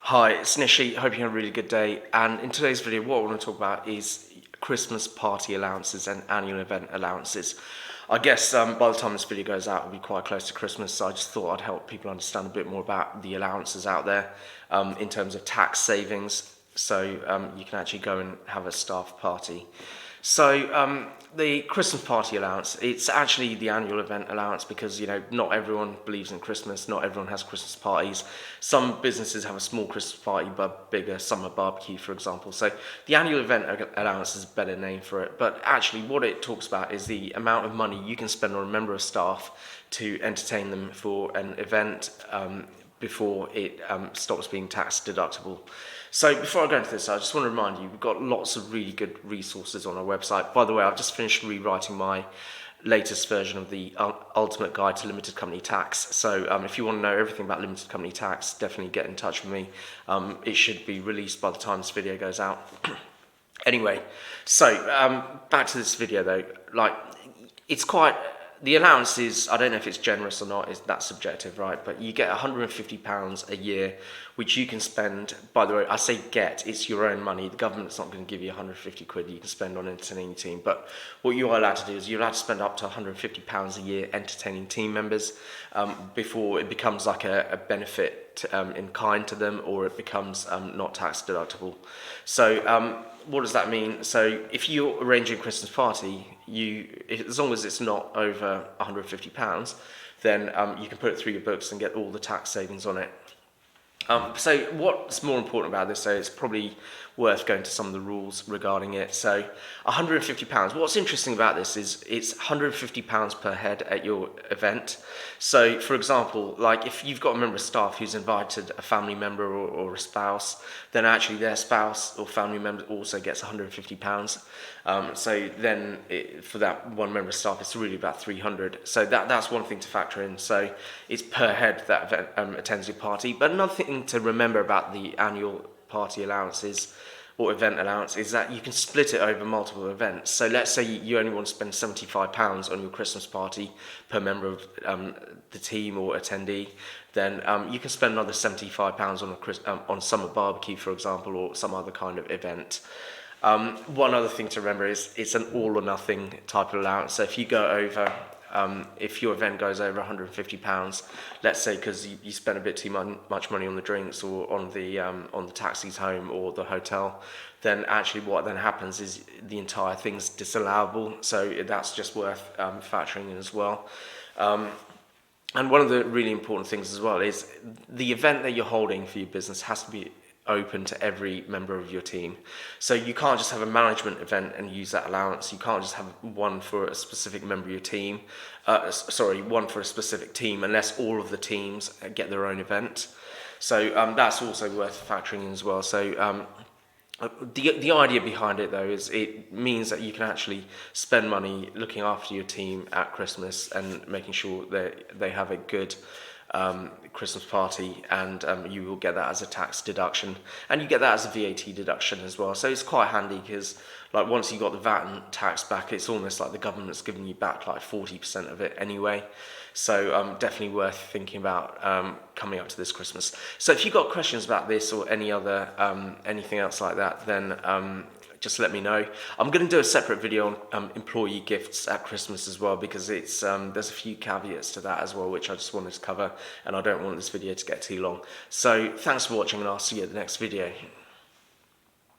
Hi, it's Nishi. Hope you had a really good day. And in today's video, what I want to talk about is Christmas party allowances and annual event allowances. I guess by the time this video goes out, it'll be quite close to Christmas, so I just thought I'd help people understand a bit more about the allowances out there in terms of tax savings, so you can actually go and have a staff party. So the Christmas party allowance, it's actually the annual event allowance because, not everyone believes in Christmas, not everyone has Christmas parties. Some businesses have a small Christmas party but bigger, summer barbecue, for example. So the annual event allowance is a better name for it. But actually what it talks about is the amount of money you can spend on a member of staff to entertain them for an event before it stops being tax deductible. So before I go into this, I just want to remind you, we've got lots of really good resources on our website. By the way, I've just finished rewriting my latest version of the Ultimate Guide to Limited Company Tax. So if you want to know everything about limited company tax, definitely get in touch with me. It should be released by the time this video goes out. Anyway, so back to this video though, it's quite... The allowance is, I don't know if it's generous or not, that's subjective, right? But you get £150 a year, which you can spend, by the way, I say get, it's your own money. The government's not going to give you 150 quid you can spend on entertaining your team. But what you are allowed to do is you're allowed to spend up to £150 a year entertaining team members before it becomes like a benefit in kind to them, or it becomes not tax deductible. So what does that mean? So if you're arranging a Christmas party, as long as it's not over £150, then you can put it through your books and get all the tax savings on it. So what's more important about this, so it's probably worth going to some of the rules regarding it. So £150, what's interesting about this is it's £150 per head at your event. So for example, like if you've got a member of staff who's invited a family member or a spouse, then actually their spouse or family member also gets £150. So then for that one member of staff, it's really about 300. So that's one thing to factor in. So it's per head that event, attends your party. But another thing to remember about the annual party allowances or event allowance is that you can split it over multiple events. So let's say you only want to spend £75 on your Christmas party per member of the team or attendee, then you can spend another £75 on summer barbecue, for example, or some other kind of event. One other thing to remember is it's an all or nothing type of allowance. So if you go over, if your event goes over £150, let's say because you spend a bit too much money on the drinks or on the taxis home or the hotel, then actually what then happens is the entire thing's disallowable. So that's just worth factoring in as well. And one of the really important things as well is the event that you're holding for your business has to be open to every member of your team. So you can't just have a management event and use that allowance. You can't just have one for a specific member of your team, one for a specific team, unless all of the teams get their own event. So that's also worth factoring in as well. So the idea behind it though is it means that you can actually spend money looking after your team at Christmas and making sure that they have a good Christmas party, and you will get that as a tax deduction, and you get that as a VAT deduction as well. So it's quite handy because once you got the VAT and tax back, it's almost like the government's giving you back 40% of it anyway. So definitely worth thinking about coming up to this Christmas. So if you've got questions about this or any other anything else like that, then just let me know. I'm going to do a separate video on employee gifts at Christmas as well, because it's there's a few caveats to that as well, which I just wanted to cover, and I don't want this video to get too long. So thanks for watching, and I'll see you at the next video.